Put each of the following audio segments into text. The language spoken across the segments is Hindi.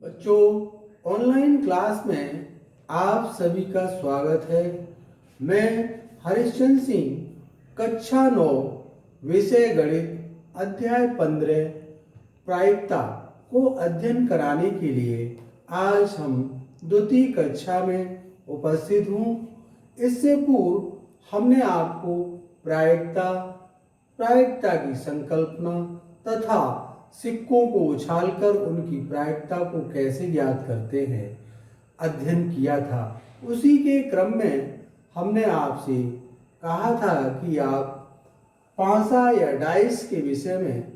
बच्चों, ऑनलाइन क्लास में आप सभी का स्वागत है। मैं हरिश्चंद्र सिंह, कक्षा 9, विषय गणित, अध्याय 15 प्रायिकता को अध्ययन कराने के लिए आज हम द्वितीय कक्षा में उपस्थित हूँ। इससे पूर्व हमने आपको प्रायिकता की संकल्पना तथा सिक्कों को उछालकर उनकी प्रायिकता को कैसे ज्ञात करते हैं अध्ययन किया था। उसी के क्रम में हमने आपसे कहा था कि आप पासा या डाइस के विषय में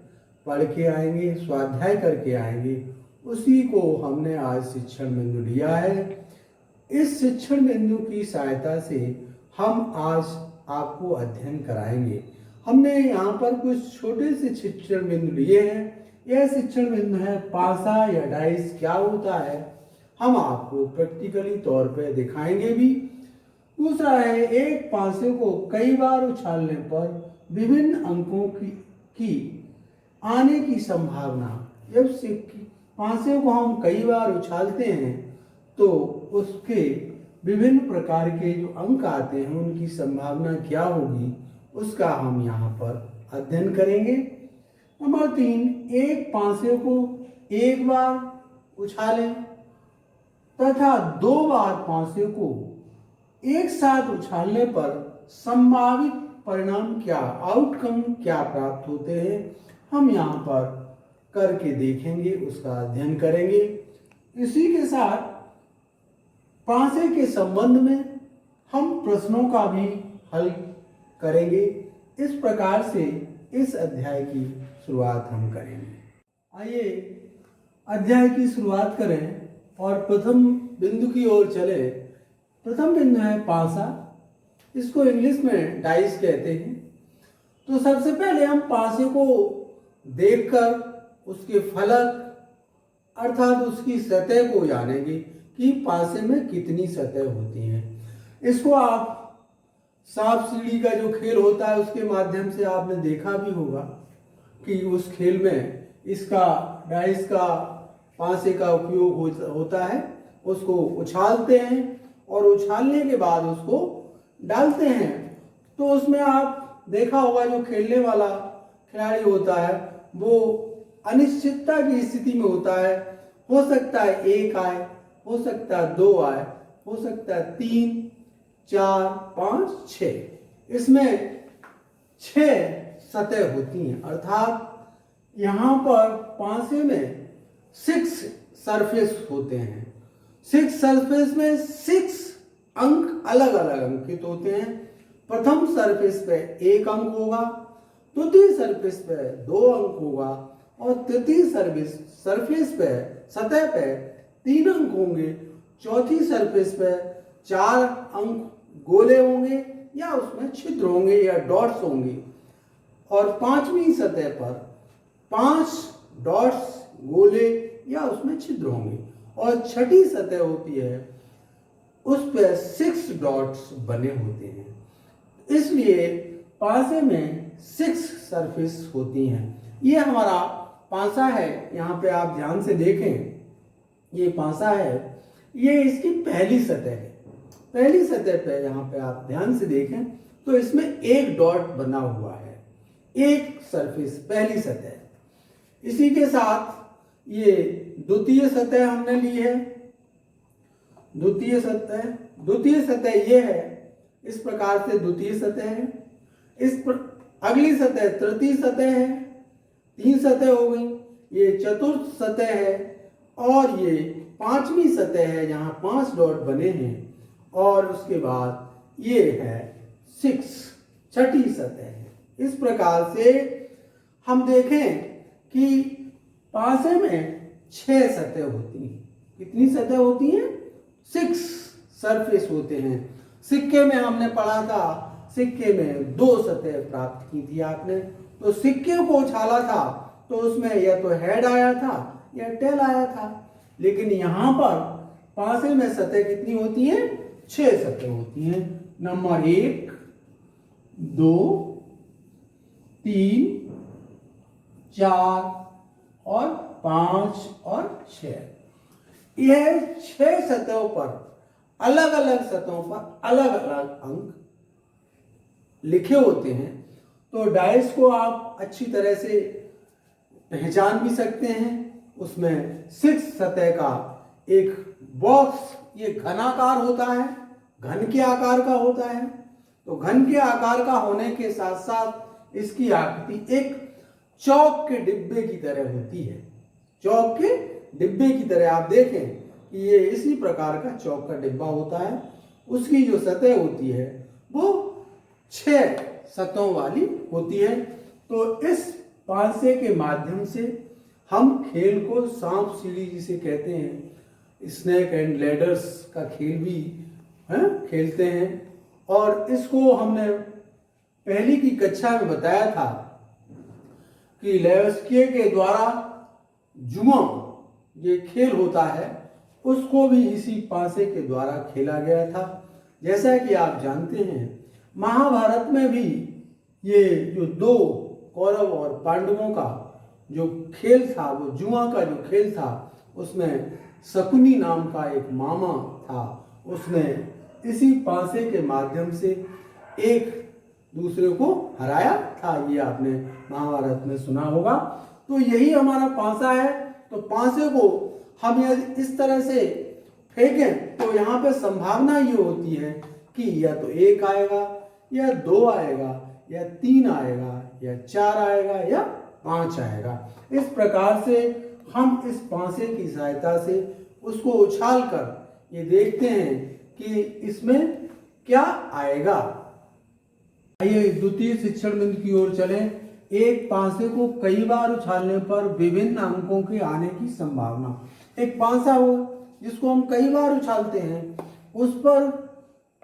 पढ़ के आएंगे, स्वाध्याय करके आएंगे। उसी को हमने आज शिक्षण बिंदु लिया है। इस शिक्षण बिंदु की सहायता से हम आज आपको अध्ययन कराएंगे। हमने यहाँ पर कुछ छोटे से शिक्षण बिंदु लिए हैं। यह शिक्षण बिंदु है पासा या डाइस क्या होता है, हम आपको प्रैक्टिकली तौर पर दिखाएंगे भी। दूसरा है एक पासे को कई बार उछालने पर विभिन्न अंकों की आने की संभावना। जब पासे को हम कई बार उछालते हैं तो उसके विभिन्न प्रकार के जो अंक आते हैं उनकी संभावना क्या होगी, उसका हम यहाँ पर अध्ययन करेंगे। नंबर 3, एक पासे को एक बार उछालें तथा 2 बार पासे को एक साथ उछालने पर संभावित परिणाम क्या, आउटकम क्या प्राप्त होते हैं, हम यहाँ पर करके देखेंगे, उसका अध्ययन करेंगे। इसी के साथ पासे के संबंध में हम प्रश्नों का भी हल करेंगे। इस प्रकार से इस अध्याय की शुरुआत हम करेंगे। आइए अध्याय की शुरुआत करें और प्रथम बिंदु की ओर चले। प्रथम बिंदु है पासा, इसको इंग्लिश में डाइस कहते हैं। तो सबसे पहले हम पासे को देखकर उसके फलक अर्थात उसकी सतह को जानेंगे कि पासे में कितनी सतह होती हैं। इसको आप सांप सीढ़ी का जो खेल होता है उसके माध्यम से आपने देखा भी होगा कि उस खेल में इसका डाइस का पासे का उपयोग होता है। उसको उछालते हैं और उछालने के बाद उसको डालते हैं। तो उसमें आप देखा होगा जो खेलने वाला खिलाड़ी होता है वो अनिश्चितता की स्थिति में होता है। हो सकता है 1 आए, हो सकता है 2 आए, हो सकता है 3, 4, 5, 6। इसमें 6 सतह होती हैं, अर्थात यहाँ पर पासे में 6 सरफेस होते हैं। 6 सरफेस में 6 अंक अलग अलग अंकित होते हैं। प्रथम सरफेस पे 1 अंक होगा, द्वितीय सरफेस पे 2 अंक होगा और तृतीय सरफेस पे सतह पे 3 अंक होंगे। चौथी सरफेस पे 4 अंक गोले होंगे या उसमें छिद्र होंगे या डॉट्स होंगे और पांचवी सतह पर 5 डॉट्स गोले या उसमें छिद्र होंगे और छठी सतह होती है उस पर 6 डॉट्स बने होते हैं। इसलिए पासे में 6 सरफेस होती हैं। ये हमारा पासा है। यहाँ पे आप ध्यान से देखें, ये पासा है, ये इसकी पहली सतह है। पहली सतह पे यहाँ पे आप ध्यान से देखें तो इसमें 1 डॉट बना हुआ है, एक सरफेस, पहली सतह। इसी के साथ ये द्वितीय सतह हमने ली है। द्वितीय सतह ये है, इस प्रकार से द्वितीय सतह है। अगली सतह तृतीय सतह है, 3 सतह हो गई। ये चतुर्थ सतह है और ये 5वीं सतह है, जहां 5 डॉट बने हैं। और उसके बाद ये है 6, छठी सतह है। इस प्रकार से हम देखें कि पासे में 6 सतह होती हैं। कितनी सतह होती हैं? 6 सरफेस होते हैं। सिक्के में हमने पढ़ा था, सिक्के में 2 सतह प्राप्त की थी आपने। तो सिक्के को उछाला था तो उसमें या तो हेड आया था या टेल आया था। लेकिन यहाँ पर पासे में सतह कितनी होती हैं? 6 सतह होती हैं। नंबर 1, 2, 3, 4 और 5 और 6। यह 6 सतहों पर अलग अलग सतहों पर अलग अलग अंक लिखे होते हैं। तो डाइस को आप अच्छी तरह से पहचान भी सकते हैं। उसमें 6 सतह का एक बॉक्स, ये घनाकार होता है, घन के आकार का होता है। तो घन के आकार का होने के साथ साथ इसकी आकृति एक चौक के डिब्बे की तरह होती है। चौक के डिब्बे की तरह आप देखें कि ये इसी प्रकार का चौक का डिब्बा होता है। उसकी जो सतह होती है वो 6 सतहों वाली होती है। तो इस पांसे के माध्यम से हम खेल को सांप सीढ़ी जिसे कहते हैं, स्नेक एंड लैडर्स का खेल भी खेलते हैं। और इसको हमने पहली की कक्षा में बताया था कि लेवस्किए के द्वारा जुआ ये खेल होता है, उसको भी इसी पासे के द्वारा खेला गया था। जैसा कि आप जानते हैं महाभारत में भी ये जो 2 कौरव और पांडवों का जो खेल था, वो जुआ का जो खेल था, उसमें शकुनी नाम का एक मामा था। उसने इसी पासे के माध्यम से एक दूसरे को हराया था। ये आपने महाभारत में सुना होगा। तो यही हमारा पासा है। तो पासे को हम यदि इस तरह से फेंकें तो यहाँ पे संभावना ये होती है कि या तो 1 आएगा, या 2 आएगा, या 3 आएगा, या 4 आएगा, या 5 आएगा। इस प्रकार से हम इस पासे की सहायता से उसको उछाल कर ये देखते हैं कि इसमें क्या आएगा। आइए द्वितीय शिक्षण बिंदु की ओर चलें। एक पासे को कई बार उछालने पर विभिन्न अंकों के आने की संभावना। एक पासा हो जिसको हम कई बार उछालते हैं, उस पर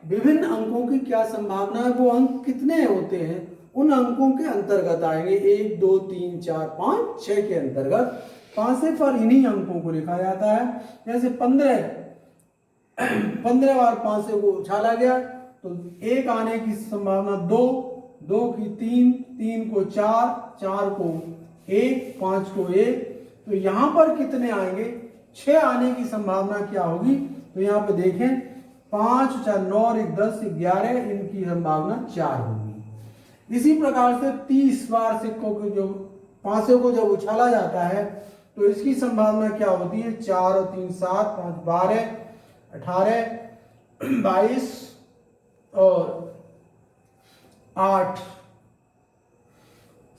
विभिन्न अंकों की क्या संभावना है, वो अंक कितने होते हैं, उन अंकों के अंतर्गत आएंगे। 1, 2, 3, 4, 5, 6 के अंतर्गत पासे पर इन्हीं अंकों को लिखा जाता है। जैसे 15 बार पासे को उछाला गया तो 1 आने की संभावना 2, 2 की 3, 3 को 4, 4 को 1, 5 को 1। तो यहाँ पर कितने आएंगे, 6 आने की संभावना क्या होगी। तो यहाँ पे देखें 5, 4, 9, 10, 11, इनकी संभावना 4 होगी। इसी प्रकार से 30 बार सिक्कों के जो पासे को जब उछाला जाता है तो इसकी संभावना क्या होती है, 4 और 3 7, 5 12, 18, 22 और 8,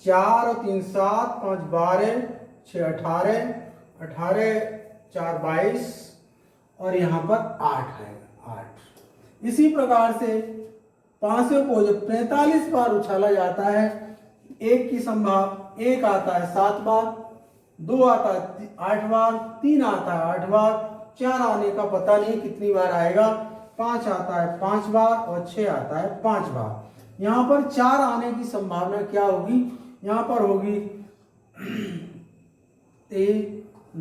4 और 3 7, 5 12, 6 18, 18 4 22 और यहाँ पर 8 है, 8। इसी प्रकार से पासे को जब 45 बार उछाला जाता है, 1 की संभावना 1 आता है 7 बार, 2 आता है 8 बार, 3 आता है 8 बार, 4 आने का पता नहीं कितनी बार आएगा, 5 आता है 5 बार और 6 आता है 5 बार। यहाँ पर 4 आने की संभावना क्या होगी, यहाँ पर होगी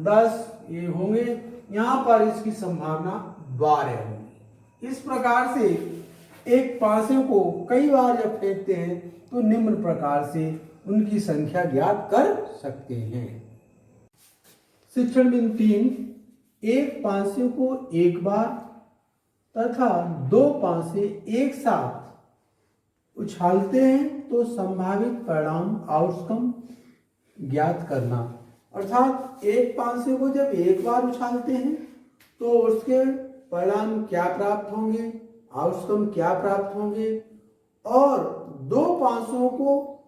10 ये होंगे, यहाँ पर इसकी संभावना 12 होगी। इस प्रकार से एक पासे को कई बार जब फेंकते हैं तो निम्न प्रकार से उनकी संख्या ज्ञात कर सकते हैं। शिक्षण बिंदु 3, एक पासे को एक बार तथा 2 पासे एक साथ उछालते हैं तो संभावित परिणाम आउटकम ज्ञात करना। अर्थात एक पासे को जब एक बार उछालते हैं तो उसके परिणाम क्या प्राप्त होंगे, आउटकम क्या प्राप्त होंगे, और 2 पासों को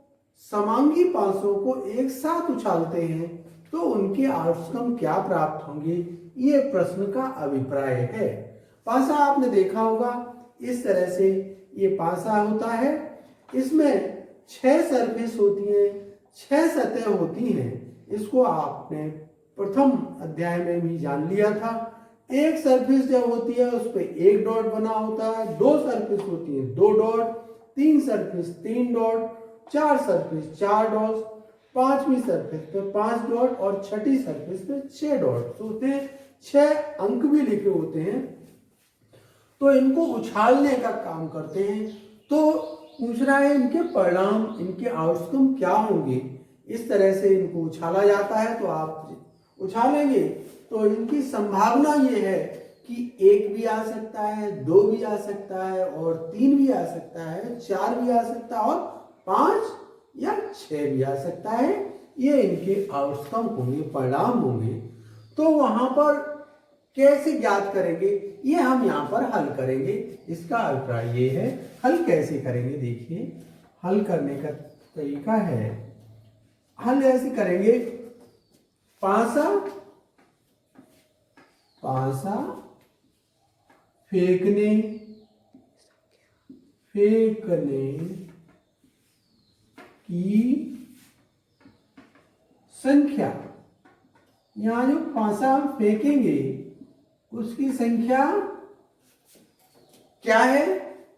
समांगी पासों को एक साथ उछालते हैं तो उनके आउटकम क्या प्राप्त होंगे, ये प्रश्न का अभिप्राय है। पासा आपने देखा होगा, इस तरह से ये पासा होता है। इसमें 6 सरफेस होती हैं, 6 सतह होती हैं। इसको आपने प्रथम अध्याय में भी जान लिया था। एक सरफेस जब होती है उस पर 1 डॉट बना होता है, 2 सरफेस होती है 2 dot, 3 surface 3 dot, 4 surface 4 dot, 5वीं सरफेस पे 5 डॉट और 6ठी सरफेस पे 6 डॉट होते हैं। 6 अंक भी लिखे होते हैं। तो इनको उछालने का काम करते हैं। तो पूछ रहा है इनके परिणाम, इनके आउटकम क्या होंगे। इस तरह से इनको उछाला जाता है। तो आप उछालेंगे तो इनकी संभावना ये है कि 1 भी आ सकता है, 2 भी आ सकता है और 3 भी आ सकता है, 4 भी आ सकता है और 5 या 6 भी आ सकता है। ये इनके आउटकम होंगे, परिणाम होंगे। तो वहां पर कैसे ज्ञात करेंगे, ये हम यहाँ पर हल करेंगे। इसका अभिप्राय ये है, हल कैसे करेंगे, देखिए हल करने का तरीका है, हल ऐसे करेंगे, पासा पासा फेंकने की संख्या, यहां जो पासा हम फेंकेंगे उसकी संख्या क्या है,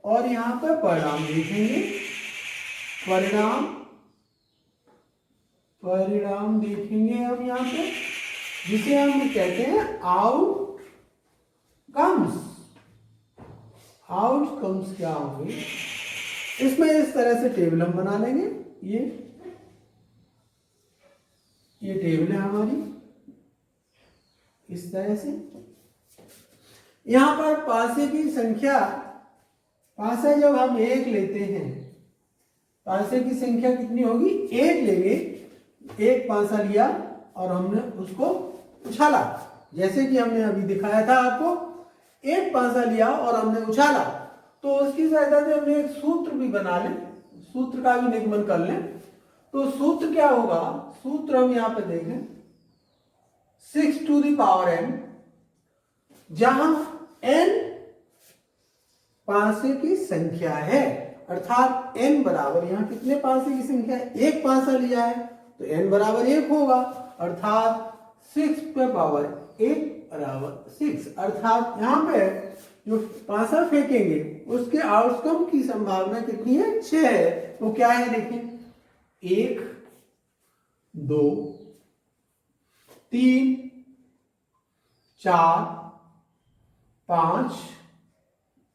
और यहां पर परिणाम लिखेंगे, परिणाम देखेंगे हम यहाँ पे, जिसे हम कहते हैं आउटकम्स क्या होंगे। इसमें इस तरह से टेबल हम बना लेंगे। ये टेबल है हमारी, इस तरह से। यहां पर पासे की संख्या, पासा जब हम 1 लेते हैं, पासे की संख्या कितनी होगी, 1 लेंगे। 1 पासा लिया और हमने उसको उछाला, जैसे कि हमने अभी दिखाया था आपको। 1 पासा लिया और हमने उछाला, तो उसकी सहायता से हमने एक सूत्र भी बना लें, सूत्र का भी निगमन कर लें। तो सूत्र क्या होगा, सूत्र हम यहां पे देखें, 6 टू द पावर n, जहां n पासे की संख्या है, अर्थात n बराबर, यहां कितने पासे की संख्या है, 1 पासा लिया है तो n बराबर 1 होगा, अर्थात 6 पे पावर 1 बराबर 6। अर्थात यहां पे जो पासा फेंकेंगे उसके आउटकम की संभावना कितनी है, 6 है। तो क्या है देखिए, 1 2 3 4 5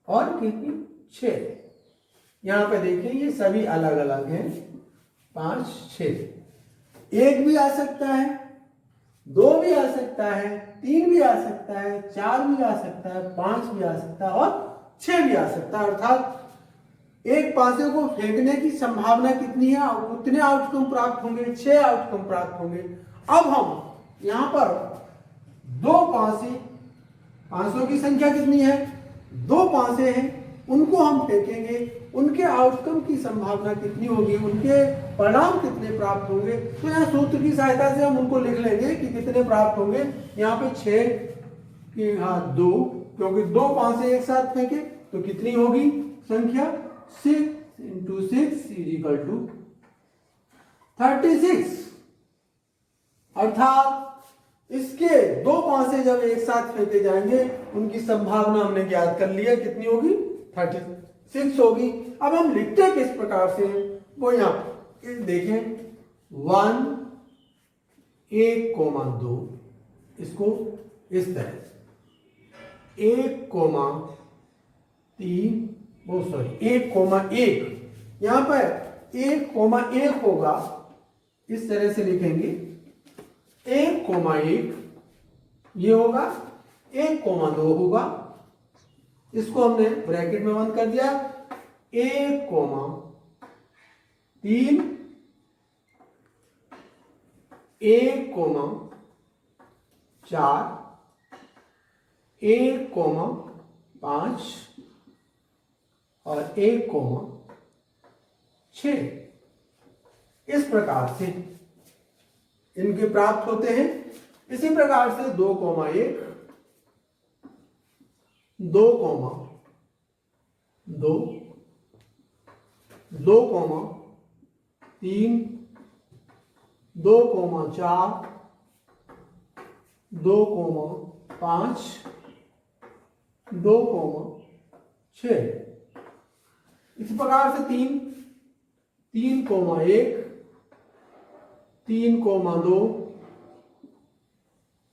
और कितनी, 6। यहां पे देखिए ये सभी अलग अलग हैं, 5 6। 1 भी आ सकता है, 2 भी आ सकता है, 3 भी आ सकता है, 4 भी आ सकता है, 5 भी आ सकता है और 6 भी आ सकता है। अर्थात एक पासे को फेंकने की संभावना कितनी है, उतने आउटकम प्राप्त होंगे, 6 आउटकम प्राप्त होंगे। अब हम यहां पर 2 पासे, पासों की संख्या कितनी है, 2 पासे हैं, उनको हम फेंकेंगे, उनके आउटकम की संभावना कितनी होगी, उनके परिणाम कितने प्राप्त होंगे। तो यहाँ सूत्र की सहायता से हम उनको लिख लेंगे कि कितने प्राप्त होंगे। यहाँ पे 6 की 2, क्योंकि 2 पासे एक साथ फेंके तो कितनी होगी संख्या, 6 × 6 = 36। अर्थात इसके 2 पासे जब एक साथ फेंके जाएंगे उनकी संभावना हमने ज्ञात कर लिया, कितनी होगी, 36 होगी। अब हम लिखते किस प्रकार से हैं, वो यहां देखें, 1 1 2, इसको इस तरह से 1 3, 1 यहां पर 1 होगा, इस तरह से लिखेंगे, 1 ये होगा, 1 2 होगा, इसको हमने ब्रैकेट में बंद कर दिया, 1 3, 1 4, 1 5 और 1 6। इस प्रकार से इनके प्राप्त होते हैं। इसी प्रकार से 2 1, 2 2, 2 3, 2 4, 2 5, 2 6। इसी प्रकार से 3 1, 3 2,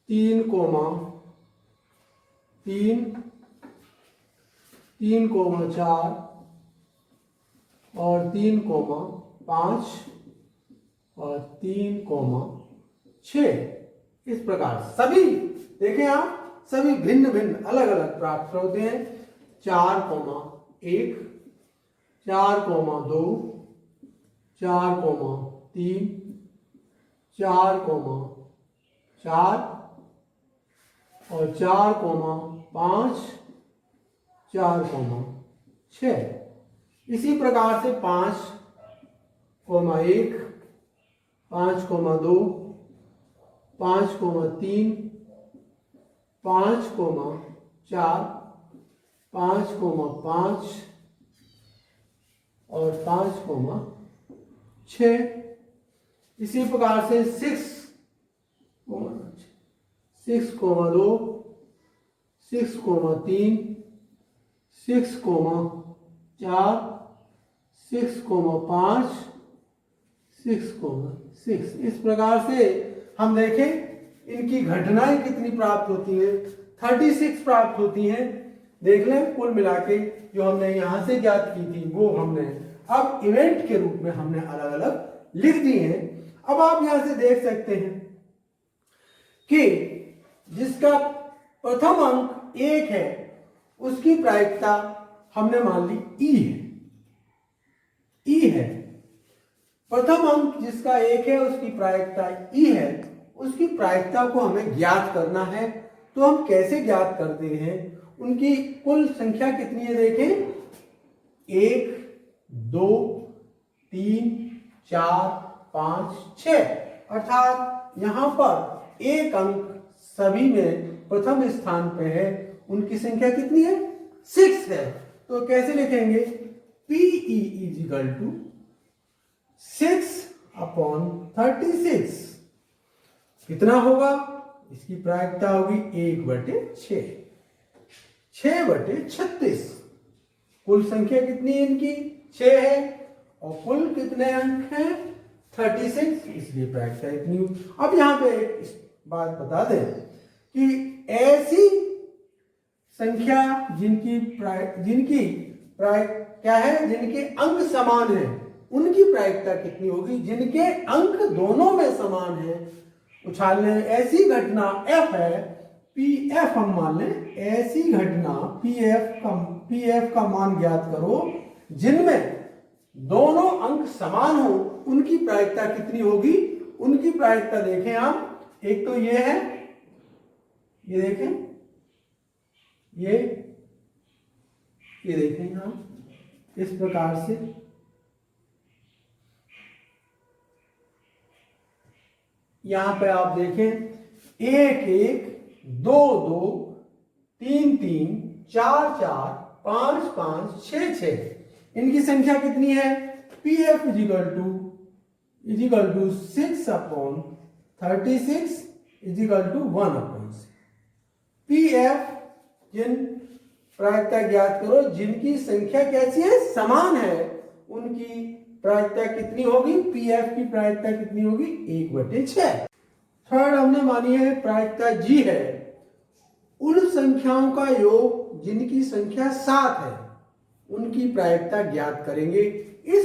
3 3, 4 और 3 5 और 3 6। इस प्रकार सभी देखें आप, सभी भिन्न भिन्न अलग अलग प्राप्त होते हैं। 4,1, 4,2, 4,3, 4,4 और 4,5, 4,6। इसी प्रकार से 5,1, 5,2, 5,3, 5,4, 5,5 और 5,6। इसी प्रकार से 6,2, 6,3, 6,4, 6,5, 6,6। इस प्रकार से हम देखें इनकी घटनाएं कितनी प्राप्त होती हैं, 36 प्राप्त होती हैं। देख लें कुल मिला के जो हमने यहां से ज्ञात की थी वो हमने अब इवेंट के रूप में हमने अलग अलग लिख दी हैं। अब आप यहां से देख सकते हैं कि जिसका प्रथम अंक 1 है उसकी प्रायिकता हमने मान ली ई है। प्रथम अंक जिसका 1 है उसकी प्रायिकता ई है, उसकी प्रायिकता को हमें ज्ञात करना है। तो हम कैसे ज्ञात करते हैं, उनकी कुल संख्या कितनी है देखें, 1, 2, 3, 4, 5, 6, अर्थात यहां पर एक अंक सभी में प्रथम स्थान पे है, उनकी संख्या कितनी है, 6 है। तो कैसे लिखेंगे, PE = 6/36 कितना होगा, इसकी प्रायिकता होगी 1/6, 6/36। कुल संख्या कितनी है इनकी, 6 है और कुल कितने अंक हैं, 36, इसलिए प्रायिकता इतनी हुई। अब यहां पे एक बात बता दें कि ऐसी संख्या जिनके अंक समान है उनकी प्रायिकता कितनी होगी, जिनके अंक दोनों में समान है। उछालने ऐसी घटना F है, PF हम मान लें, ऐसी घटना PF का मान ज्ञात करो जिनमें दोनों अंक समान हो, उनकी प्रायिकता कितनी होगी। उनकी प्रायिकता देखें आप, एक तो ये है, ये देखें, ये देखें यहां इस प्रकार से, यहां पे आप देखें 1, 1, 2, 2, 3, 3, 4, 4, 5, 5, 6, 6। इनकी संख्या कितनी है, PF = 6/36 = 1/6। PF जिन प्रायिकता ज्ञात करो जिनकी संख्या कैसी है, समान है, उनकी प्रायिकता कितनी होगी, PF की प्रायिकता कितनी होगी, 1/6। थर्ड हमने मानी है प्रायिकता G है, उन संख्याओं का योग जिनकी संख्या 7 है, उनकी प्रायिकता ज्ञात करेंगे इस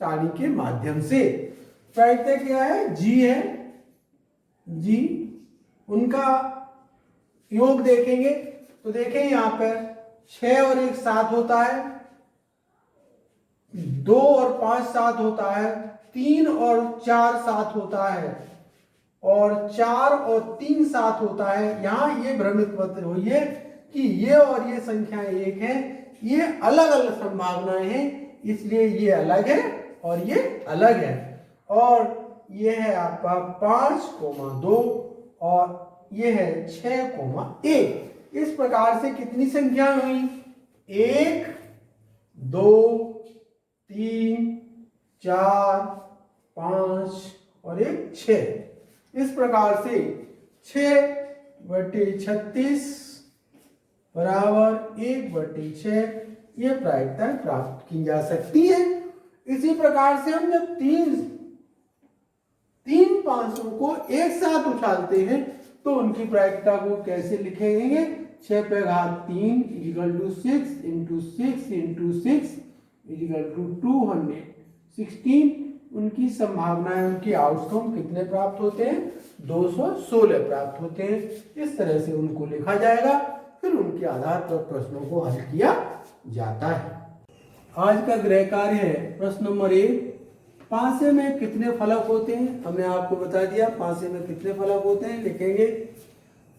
सारणी के माध्यम से। प्रायिकता क्या है, G है, G उनका योग देखेंगे तो देखें यहां पर 6 और 1 7 होता है, 2 और 5 7 होता है, 3 और 4 7 होता है और 4 और 3 7 होता है। यहां ये भ्रमित मत होइए कि ये और ये संख्याएं एक हैं, ये अलग अलग संभावनाएं हैं, इसलिए ये अलग है और ये अलग है। और ये है आपका 5,2 और ये है 6,1। इस प्रकार से कितनी संख्या हुई, 1, 2, 3, 4, 5 और 6। इस प्रकार से 6/36 बराबर 1/6 ये प्रायिकता प्राप्त की जा सकती है। इसी प्रकार से हम जब तीन 500 को एक साथ उछालते हैं तो उनकी प्रायिकता को कैसे लिखेंगे, 6/3 = 6 × 6 × 6 = 216। उनकी संभावनाएं, उनकी आउटकम कितने प्राप्त होते हैं, 216 प्राप्त होते हैं। इस तरह से उनको लिखा जाएगा, फिर उनके आधार पर प्रश्नों को हल किया जाता है। आज का गृह कार्य है प्रश्न नंबर 1, पासे में कितने फलक होते हैं। हमने आपको बता दिया पासे में कितने फलक होते हैं, लिखेंगे।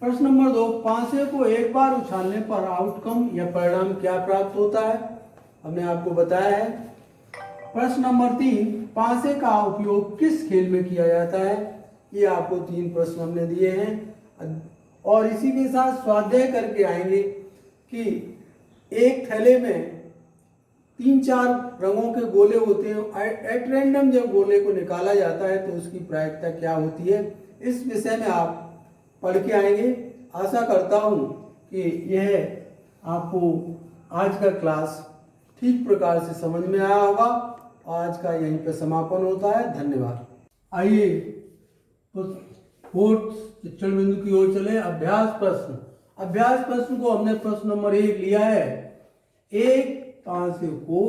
प्रश्न नंबर 2, पासे को एक बार उछालने पर आउटकम या परिणाम क्या प्राप्त होता है, हमने आपको बताया है। प्रश्न नंबर 3, पासे का उपयोग किस खेल में किया जाता है, ये आपको 3 प्रश्न हमने दिए हैं। और इसी के साथ स्वाध्याय करके आएंगे कि एक थैले में 3-4 रंगों के गोले होते हैं, एट रैंडम जब गोले को निकाला जाता है तो उसकी प्रायिकता क्या होती है। इस विषय में आप पढ़ के आएंगे। आशा करता हूँ कि यह आपको आज का क्लास ठीक प्रकार से समझ में आया होगा। आज का यहीं पर समापन होता है। धन्यवाद। आइए तो फोर्थ शिक्षण बिंदु की ओर चले। अभ्यास प्रश्न। अभ्यास प्रश्न को हमने प्रश्न नंबर 1 लिया है। एक पासे को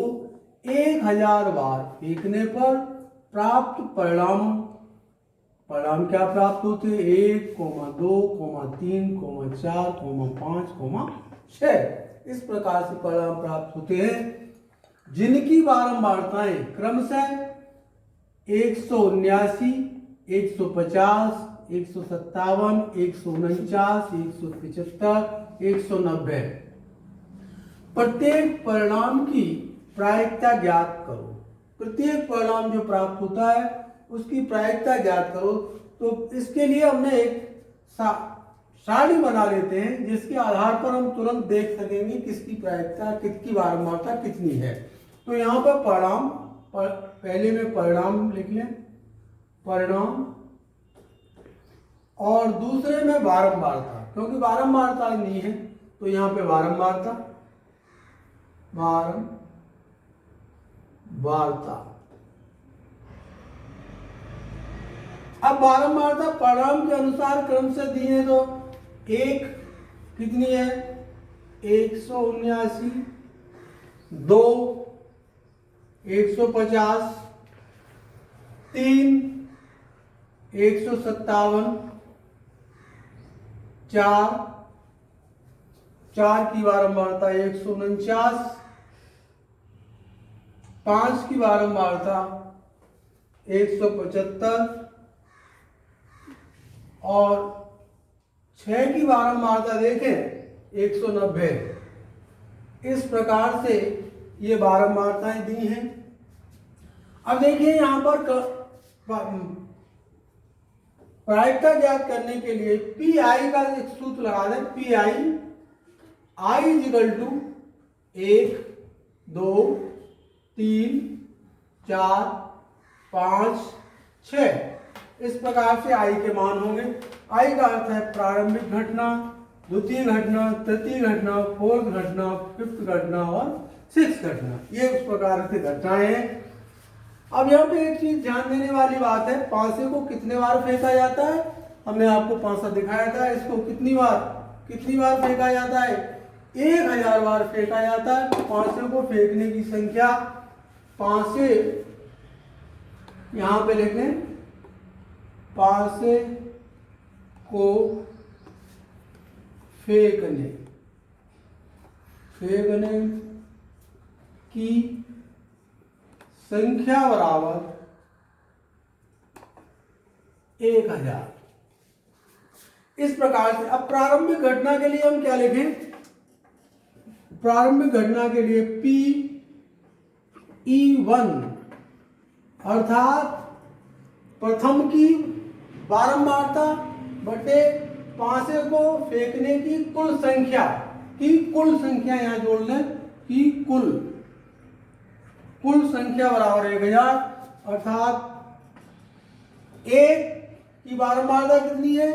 1000 बार फेंकने पर प्राप्त परिणाम क्या प्राप्त होते हैं। 1, 2, 3, 4, 5, 6 इस प्रकार से परिणाम प्राप्त होते हैं, जिनकी बारंबारताएं क्रमशः 179, 150, 157, 149, 175, 190। प्रत्येक परिणाम की प्रायिकता ज्ञात करो। प्रत्येक परिणाम जो प्राप्त होता है उसकी प्रायिकता ज्ञात करो। तो इसके लिए हमने एक सारणी बना लेते हैं, जिसके आधार पर हम तुरंत देख सकेंगे किसकी प्रायिकता, किसकी बारंबारता कितनी है। तो यहाँ पर परिणाम, पहले में परिणाम लिख लें, परिणाम, और दूसरे में बारंबारता, क्योंकि बारंबारता नहीं है तो यहाँ पे बारंबारता। अब बारंबारता परिणाम के अनुसार क्रम से दी है। तो 1 कितनी है, 179, 2 150, 3 157, 4 की बारंबारता 149, 5 की बारंबारता 175 और 6 की बारंबारता देखें 190। इस प्रकार से ये बारंबारताएं दी हैं। अब देखिए यहाँ पर प्रायिकता ज्ञात करने के लिए पी आई का एक सूत्र लगा दें। पी आई इजिकल टू 1, 2, 3, 4, 5, 6 इस प्रकार से आई के मान होंगे। आई का अर्थ है प्रारंभिक घटना, द्वितीय घटना, तृतीय घटना, फोर्थ घटना, फिफ्थ घटना और सिक्स्थ घटना। ये उस प्रकार से घटनाएं हैं। अब यहाँ पे एक चीज ध्यान देने वाली बात है, पासे को कितने बार फेंका जाता है। हमने आपको पासा दिखाया था। इसको कितनी बार फेंका जाता है, 1000 बार फेंका जाता है। पासे को फेंकने की संख्या, पासे यहाँ पे लिख लें, पासे को फेंकने की संख्या बराबर 1000। इस प्रकार से अब प्रारंभिक घटना के लिए हम क्या लिखें। प्रारंभिक घटना के लिए P(E1) अर्थात प्रथम की बारंबारता बटे पासे को फेंकने की कुल संख्या यहाँ जोड़ लें कि कुल संख्या बराबर 1000। अर्थात एक की बारंबारता कितनी है,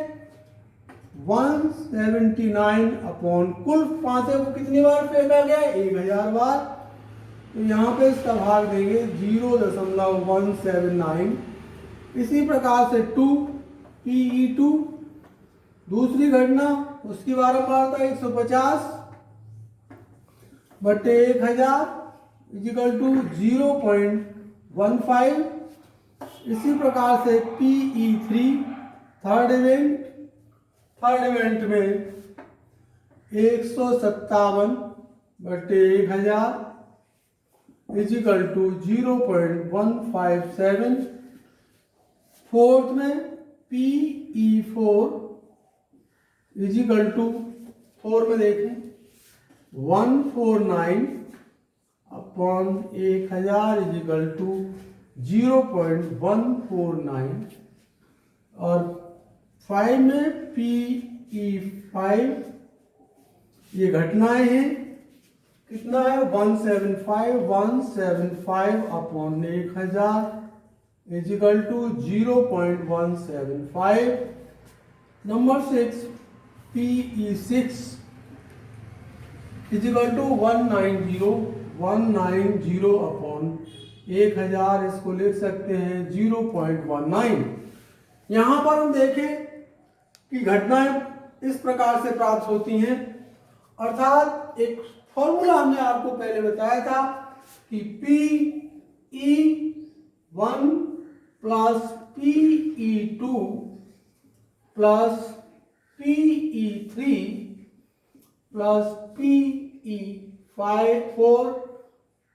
179 अपॉन कुल पासे को कितनी बार फेंका गया, 1000 बार। तो यहाँ पे इसका भाग देंगे 0.179। इसी प्रकार से 2 PE2 दूसरी घटना, उसकी बारंबारता 150 बटे 1000 इजिकल टू 0.15। इसी प्रकार से PE3 थर्ड इवेंट में 157/1000 इजिकल टू 0.157। फोर्थ में PE4 इजिकल टू 4 में देखें 149/1000 इजिकल टू 0.149। और 5 में PE5 ये घटनाएं हैं, कितना है 175/1000 is equal to 0.175। Number 6 PE6 is equal to 190/1000, इसको लिख सकते हैं 0.19। यहां पर हम देखें कि घटनाएं इस प्रकार से प्राप्त होती हैं, अर्थात एक फॉर्मूला हमने आपको पहले बताया था कि PE1 plus PE2 plus PE3 plus PE4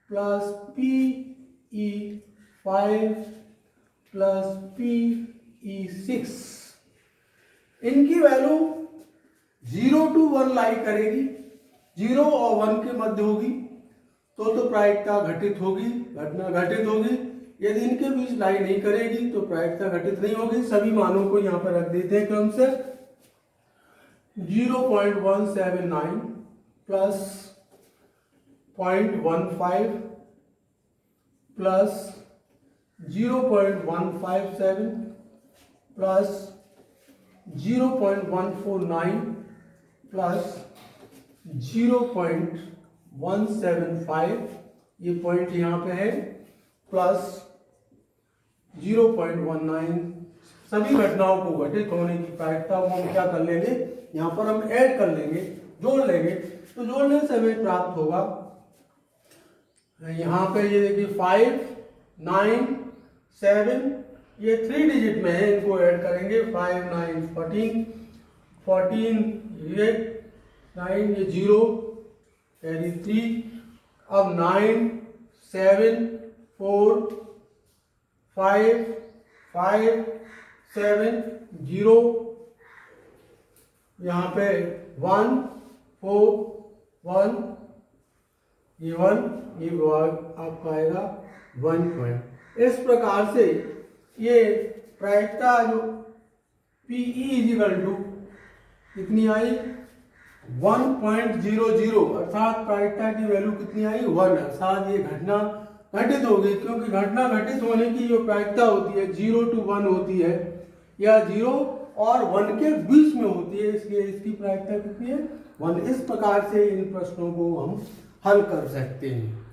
plus PE5 plus PE6, इनकी वैल्यू 0 to 1 लाई करेगी, 0 और 1 के मध्य होगी तो प्रायिकता घटित होगी, घटना घटित होगी। यदि इनके बीच लाई नहीं करेगी तो प्रायिकता घटित नहीं होगी। सभी मानों को यहाँ पर रख देते हैं क्रम से 0.179 प्लस 0.15 प्लस 0.157 प्लस 0.149 प्लस 0.175, ये पॉइंट यहाँ पे है, प्लस 0.19। सभी घटनाओं को घटित होने की प्रायिकता को हम क्या कर लेंगे, यहाँ पर हम ऐड कर लेंगे, जोड़ लेंगे। तो जोड़ने से हमें प्राप्त होगा, यहाँ पे ये देखिए 5, 9, 7, ये 3 डिजिट में है, इनको ऐड करेंगे 5, 9, 14, 14 ये 9 ये 0 यानी 3, अब 9, 7, 4, 5, 5, 7, 0, यहाँ पे 1, 4, 1, ये 1, ये आपका आएगा 1 पॉइंट। इस प्रकार से ये प्रायिकता जो PE इजिकल टू कितनी आई 1.00, अर्थात प्रायिकता की वैल्यू कितनी आई 1, अर्थात ये घटना घटित होगी, क्योंकि घटना घटित होने की जो प्रायिकता होती है 0 to 1 होती है या 0 और 1 के बीच में होती है, इसलिए इसकी प्रायिकता कितनी है 1। इस प्रकार से इन प्रश्नों को हम हल कर सकते हैं।